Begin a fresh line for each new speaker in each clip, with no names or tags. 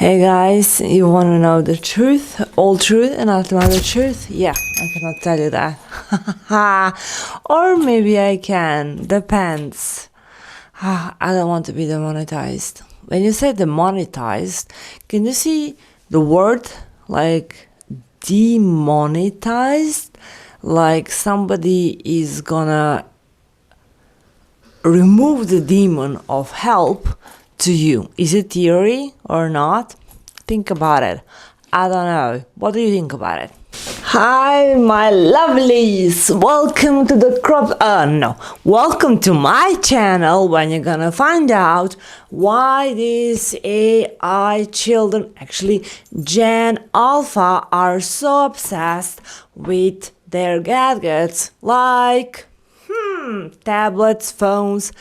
Hey guys, you want to know the truth, all truth, and not another truth? Yeah, I cannot tell you that. Or maybe I can, depends. I don't want to be demonetized. When you say demonetized, can you see the word like demonetized? Like somebody is gonna remove the demon of help to you. Is it theory or not? Think about it. I don't know. What do you think about it? Hi, my lovelies. Welcome to the welcome to my channel when you're gonna find out why these AI children, actually Gen Alpha, are so obsessed with their gadgets like tablets, phones,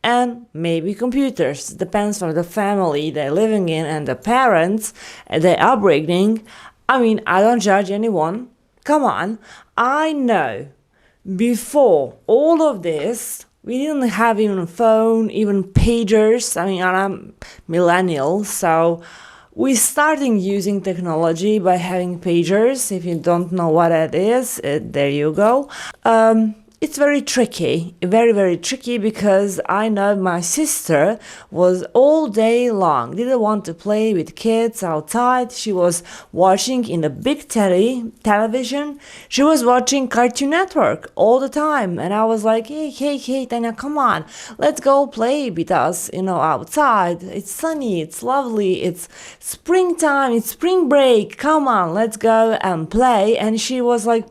and maybe computers. Depends on the family they're living in and the parents, their upbringing. I mean, I don't judge anyone. Come on. I know before all of this, we didn't have even phone, even pagers. I mean, I'm millennial, so we starting using technology by having pagers. If you don't know what that is, there you go. It's very tricky, very tricky, because I know my sister was all day long, didn't want to play with kids outside. She was watching in the big television. She was watching Cartoon Network all the time. And I was like, hey, Tanya, come on, let's go play with us, outside. It's sunny, it's lovely, it's springtime, it's spring break. Come on, let's go and play. And she was like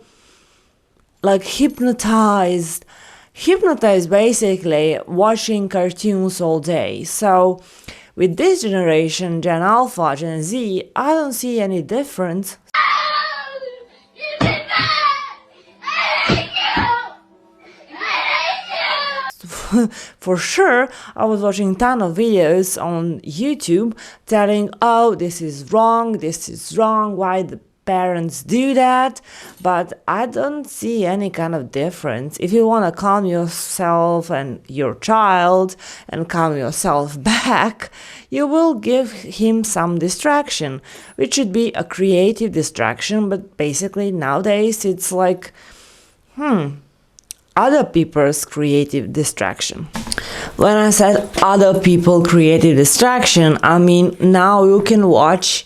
hypnotized basically, watching cartoons all day. So with this generation, Gen Alpha, Gen Z, I don't see any difference. For sure, I was watching a ton of videos on YouTube telling, oh, this is wrong, why the parents do that, but I don't see any kind of difference. If you want to calm yourself and your child and calm yourself back, you will give him some distraction, which should be a creative distraction, but basically nowadays it's like, other people's creative distraction. When I said other people creative distraction, I mean now you can watch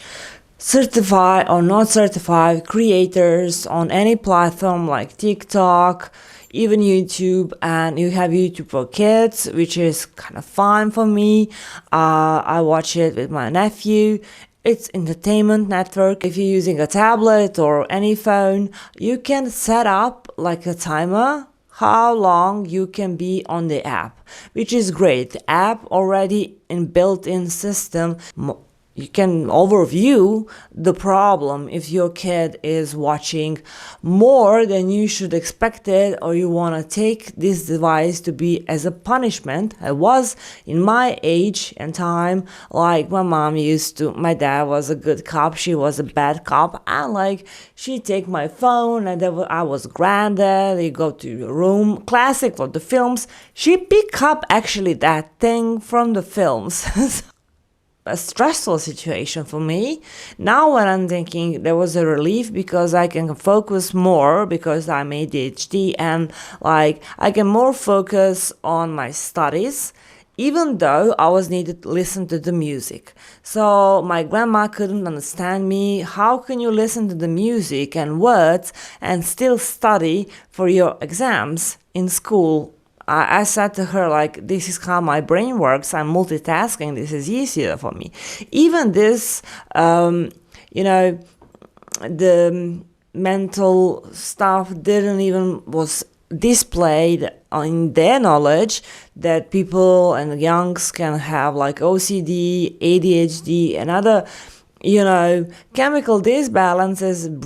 certified or not certified creators on any platform like TikTok, even YouTube, and you have YouTube for kids, which is kind of fun for me. I watch it with my nephew. It's entertainment network. If you're using a tablet or any phone, you can set up like a timer how long you can be on the app, which is great. The app already in built-in system. You can overview the problem if your kid is watching more than you should expect it, or you want to take this device to be as a punishment. I was in my age and time, like my dad was a good cop, she was a bad cop, and she'd take my phone and I was grounded, you go to your room, classic for the films, she pick up actually that thing from the films. A stressful situation for me. Now when I'm thinking, there was a relief because I can focus more because I'm ADHD, and I can more focus on my studies, even though I was needed to listen to the music. So my grandma couldn't understand me. How can you listen to the music and words and still study for your exams in school? I said to her, this is how my brain works. I'm multitasking. This is easier for me. Even this, the mental stuff was displayed in their knowledge that people and youngs can have OCD, ADHD, and other chemical disbalances in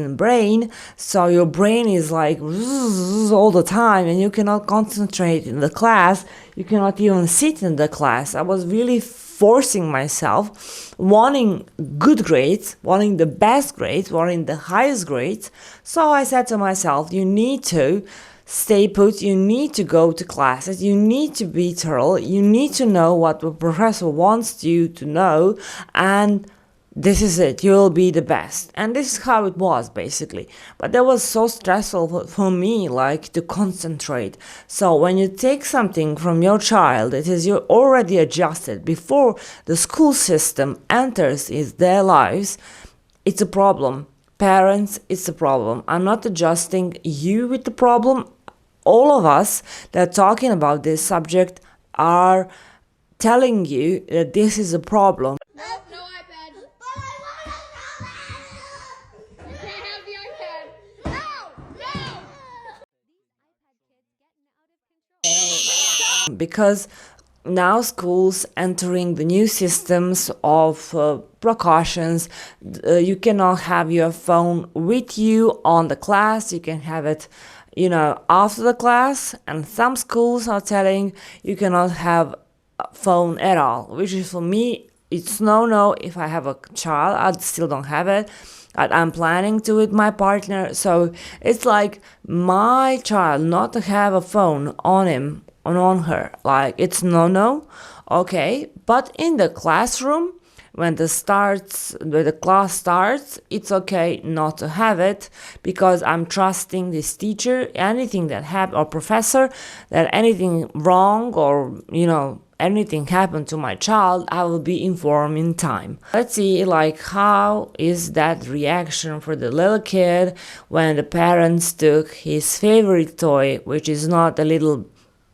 the brain. So your brain is all the time, and you cannot concentrate in the class. You cannot even sit in the class. I was really forcing myself, wanting good grades, wanting the best grades, wanting the highest grades. So I said to myself, you need to stay put. You need to go to classes. You need to be thorough. You need to know what the professor wants you to know, and this is it. You'll be the best. And this is how it was, basically. But that was so stressful for me, like, to concentrate. So when you take something from your child, it is you're already adjusted before the school system enters their lives. It's a problem. Parents, it's a problem. I'm not adjusting you with the problem. All of us that are talking about this subject are telling you that this is a problem.
No iPad. But I want a tablet. You can't have the iPad. No.
Because now schools entering the new systems of precautions. You cannot have your phone with you on the class. You can have it, after the class. And some schools are telling you cannot have a phone at all, which is, for me, it's no. If I have a child, I still don't have it. I'm planning to with my partner. So it's like my child not to have a phone on him or on her. Like, it's no. Okay, but in the classroom, when the class starts, it's okay not to have it, because I'm trusting this teacher. Anything that happened, or professor, that anything wrong or anything happened to my child, I will be informed in time. Let's see, like, how is that reaction for the little kid when the parents took his favorite toy, which is not a little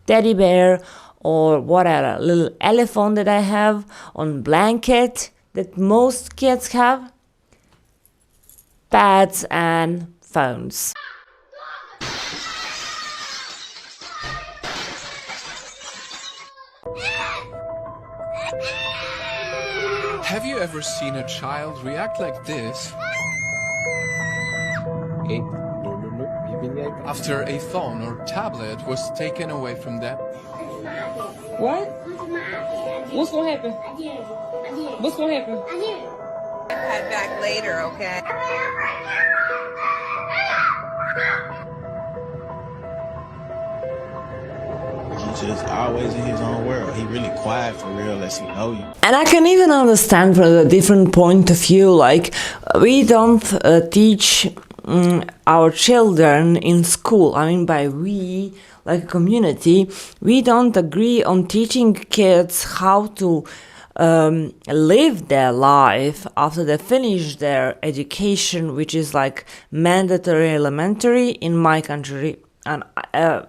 teddy bear or whatever, little elephant that I have on blanket that most kids have, pads and phones.
Have you ever seen a child react like this after a phone or tablet was taken away from them?
What? What's gonna happen? What's gonna happen?
iPad back later, okay?
He's just always in his own world. He really quiet for real, unless he know you.
And I can even understand from a different point of view, like, we don't teach our children in school. I mean, by we, like a community, we don't agree on teaching kids how to live their life after they finish their education, which is like mandatory elementary in my country and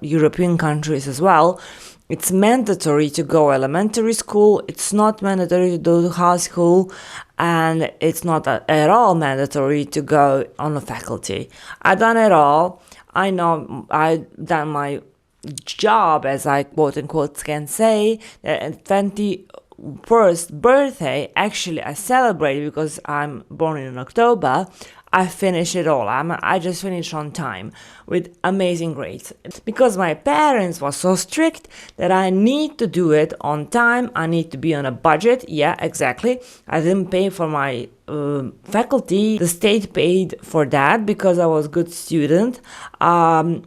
European countries as well. It's mandatory to go elementary school. It's not mandatory to go to high school, and it's not at all mandatory to go on a faculty. I done it all. I know I done my job, as I quote unquote can say, that at 21st birthday, actually I celebrated because I'm born in October. I finished it all. I just finished on time with amazing grades. Because my parents were so strict that I need to do it on time. I need to be on a budget. Yeah, exactly. I didn't pay for my faculty. The state paid for that because I was a good student. And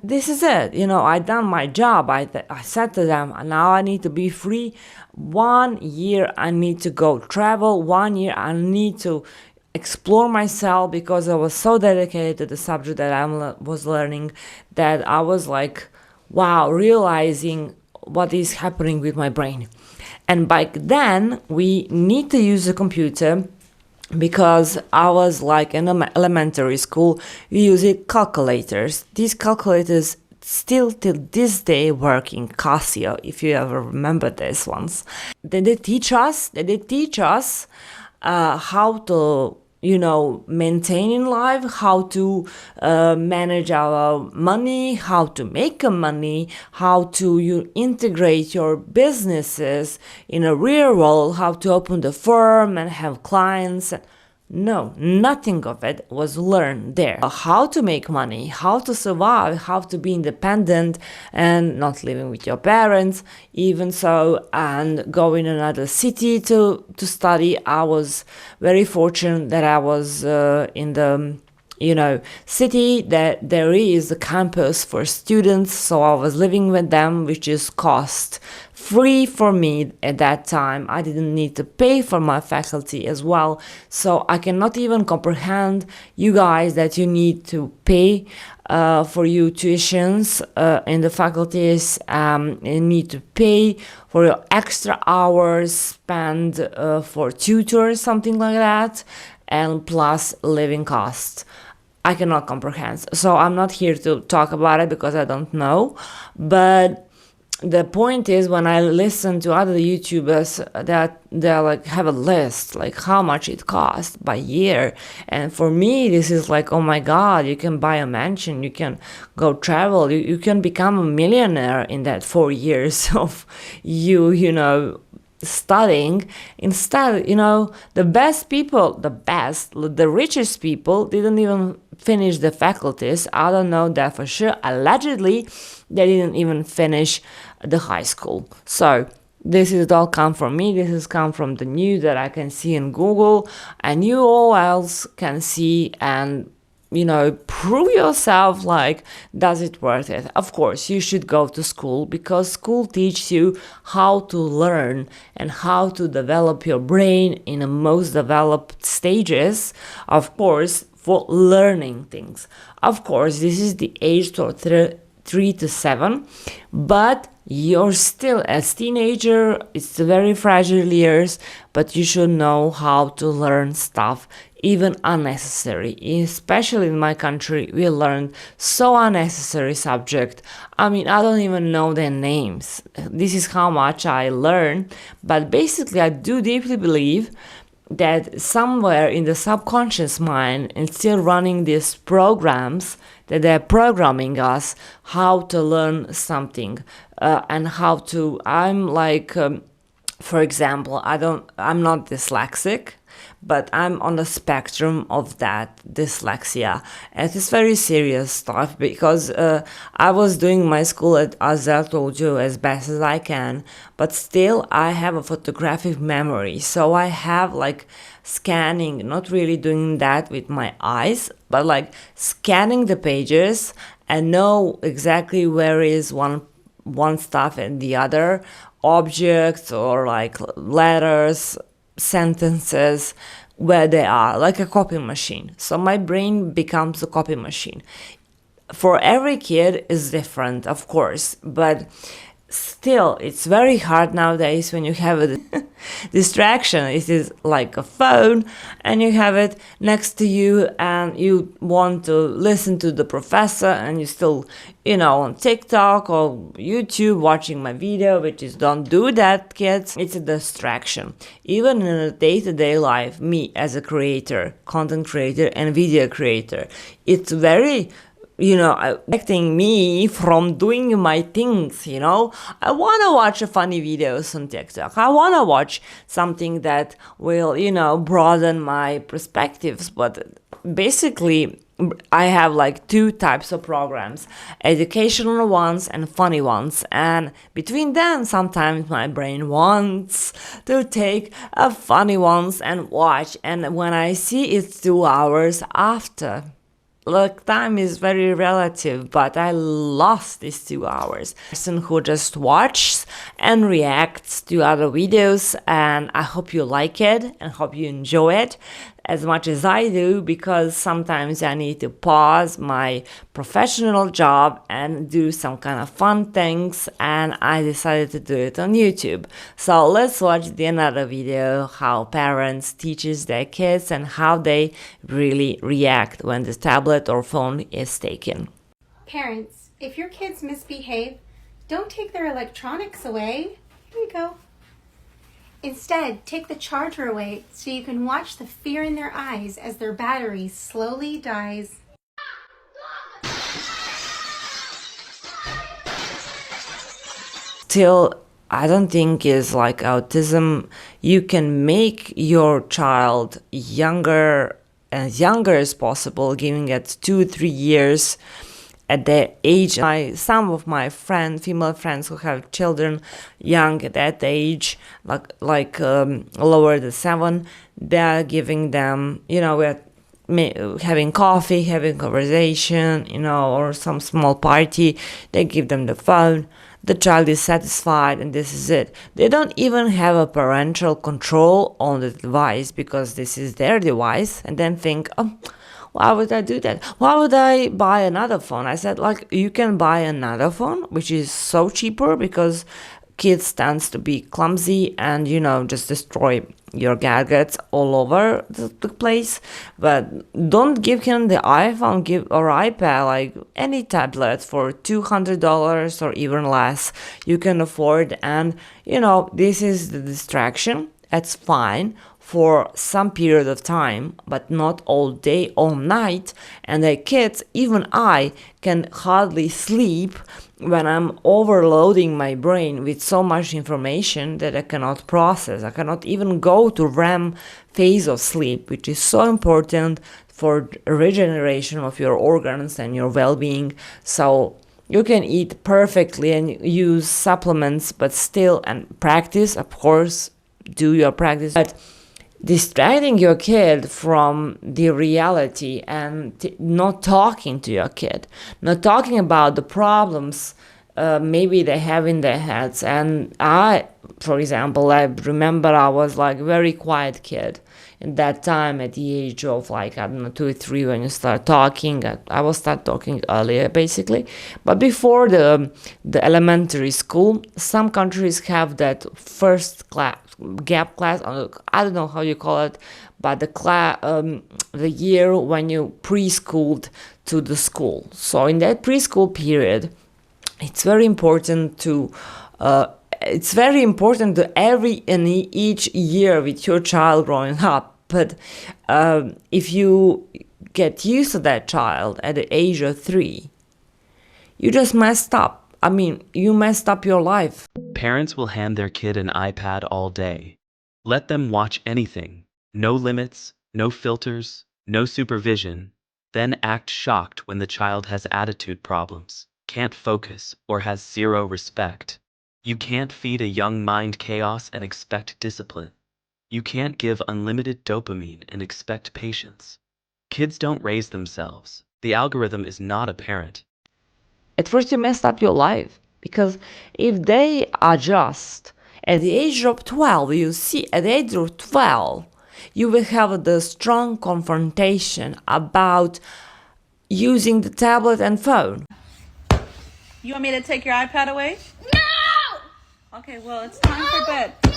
this is it. I done my job. I said to them, now I need to be free. 1 year I need to go travel. 1 year I need to explore myself, because I was so dedicated to the subject that I was learning, that I was like, wow, realizing what is happening with my brain. And back then, we need to use a computer, because I was like in elementary school, we use calculators. These calculators still till this day work in Casio, if you ever remember these ones. They teach us how to maintain in life, how to manage our money, how to make money, how to integrate your businesses in a real world, how to open the firm and have clients. No, nothing of it was learned there. How to make money, how to survive, how to be independent and not living with your parents, even so, and go in another city to study. I was very fortunate that I was in the city that there is a campus for students, so I was living with them, which is cost free for me at that time. I didn't need to pay for my faculty as well, so I cannot even comprehend you guys that you need to pay for your tuitions in the faculties. You need to pay for your extra hours spent for tutors, something like that, and plus living costs. I cannot comprehend. So I'm not here to talk about it because I don't know. But the point is, when I listen to other YouTubers that they're like have a list like how much it costs by year, and for me this is like, oh my god, you can buy a mansion, you can go travel, you can become a millionaire in that 4 years of studying. Instead, the best people, the richest people didn't even finish the faculties. I don't know that for sure. Allegedly, they didn't even finish the high school. So this is all come from me. This has come from the news that I can see in Google, and you all else can see and prove yourself, like, does it worth it? Of course, you should go to school because school teaches you how to learn and how to develop your brain in the most developed stages, of course, for learning things. Of course, this is the age for 3 to 7, but you're still as teenager. It's very fragile years, but you should know how to learn stuff, even unnecessary. Especially in my country, we learn so unnecessary subject. I mean, I don't even know their names. This is how much I learn. But basically, I do deeply believe that somewhere in the subconscious mind and still running these programs that they're programming us how to learn something and how to. I'm like, for example, I'm not dyslexic, but I'm on the spectrum of that dyslexia. And it's very serious stuff because I was doing my school, as I told you, as best as I can, but still I have a photographic memory. So I have like scanning, not really doing that with my eyes, but like scanning the pages and know exactly where is one stuff and the other, objects or like letters, sentences, where they are, like a copy machine. So my brain becomes a copy machine. For every kid is different, of course, but still it's very hard nowadays when you have a distraction. It is like a phone and you have it next to you and you want to listen to the professor and you still on TikTok or YouTube watching my video, which is, don't do that, kids. It's a distraction. Even in a day-to-day life, me as a creator, content creator and video creator, it's very affecting me from doing my things. I want to watch a funny videos on TikTok. I want to watch something that will, broaden my perspectives. But basically, I have like 2 types of programs, educational ones and funny ones. And between them, sometimes my brain wants to take a funny ones and watch. And when I see it's 2 hours after, look, time is very relative, but I lost these 2 hours. Person who just watches and reacts to other videos, and I hope you like it and hope you enjoy it as much as I do, because sometimes I need to pause my professional job and do some kind of fun things, and I decided to do it on YouTube. So let's watch the another video how parents teaches their kids and how they really react when the tablet or phone is taken.
Parents, if your kids misbehave, don't take their electronics away. Here you go. Instead, take the charger away so you can watch the fear in their eyes as their battery slowly dies.
Still, I don't think is like autism. You can make your child younger, as younger as possible, giving it 2-3 years at their age. Some of my female friends who have children young at that age, like lower than 7, they are giving them, having coffee, having conversation, or some small party. They give them the phone. The child is satisfied, and this is it. They don't even have a parental control on the device because this is their device, and then think, oh, why would I do that? Why would I buy another phone? I said, like, you can buy another phone, which is so cheaper because kids tends to be clumsy and, just destroy your gadgets all over the place. But don't give him the iPhone or iPad, like any tablet for $200 or even less you can afford. And, this is the distraction. That's fine for some period of time, but not all day, all night. And the kids, even I, can hardly sleep when I'm overloading my brain with so much information that I cannot process. I cannot even go to REM phase of sleep, which is so important for regeneration of your organs and your well-being. So you can eat perfectly and use supplements, but still, and practice, of course, do your practice. But distracting your kid from the reality and not talking to your kid, not talking about the problems maybe they have in their heads. And for example, I remember I was like very quiet kid in that time at the age of like, I don't know, 2 or 3 when you start talking. I will start talking earlier basically. But before the elementary school, some countries have that first class, gap class, I don't know how you call it, but the year when you preschooled to the school. So in that preschool period, it's very important to each year with your child growing up. But if you get used to that child at the age of 3, you just messed up. I mean, you messed up your life.
Parents will hand their kid an iPad all day. Let them watch anything. No limits, no filters, no supervision. Then act shocked when the child has attitude problems, can't focus, or has zero respect. You can't feed a young mind chaos and expect discipline. You can't give unlimited dopamine and expect patience. Kids don't raise themselves. The algorithm is not a parent.
At first you messed up your life, because if they adjust at the age of 12, you see, at the age of 12, you will have the strong confrontation about using the tablet and phone.
You want me to take your iPad away?
No!
Okay, well, it's time for bed.
No!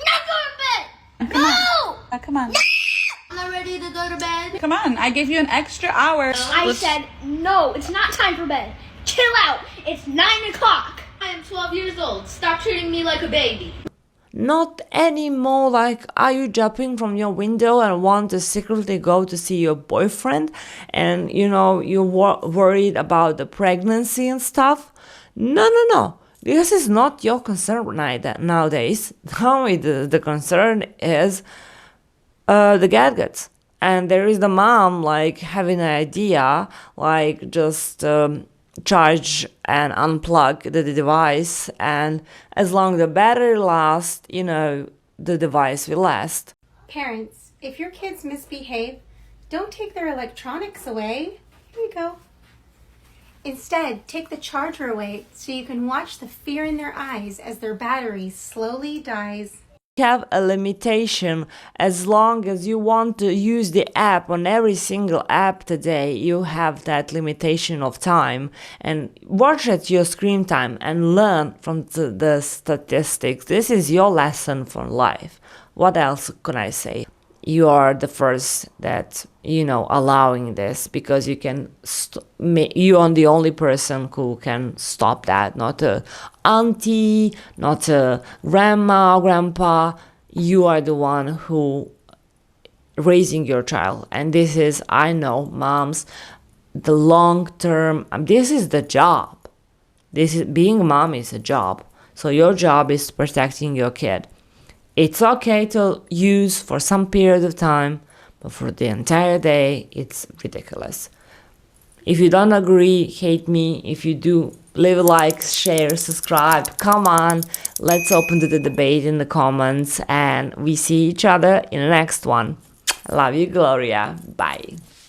Not going to bed!
Come
No!
on. Come on.
I'm not ready to go to bed.
Come on, I gave you an extra hour.
I said, no, it's not time for bed. Chill out. It's 9 o'clock. I am 12 years old. Stop treating me like a baby.
Not anymore like, are you jumping from your window and want to secretly go to see your boyfriend and, you're worried about the pregnancy and stuff? No. This is not your concern nowadays. Now the concern is the gadgets. And there is the mom like having an idea, like just charge and unplug the device, and as long as the battery lasts, the device will last.
Parents, if your kids misbehave, don't take their electronics away. Here you go. Instead, take the charger away so you can watch the fear in their eyes as their battery slowly dies.
Have a limitation. As long as you want to use the app on every single app today, you have that limitation of time, and watch at your screen time and learn from the statistics. This is your lesson for life. What else can I say? You are the first that allowing this, because you are the only person who can stop that, not a auntie, not a grandma, grandpa. You are the one who raising your child, and this is, I know, moms, the long term. This is the job. Being a mom is a job. So your job is protecting your kid. It's okay to use for some period of time, but for the entire day, it's ridiculous. If you don't agree, hate me. If you do, leave a like, share, subscribe. Come on, let's open the debate in the comments, and we see each other in the next one. Love you, Gloria. Bye.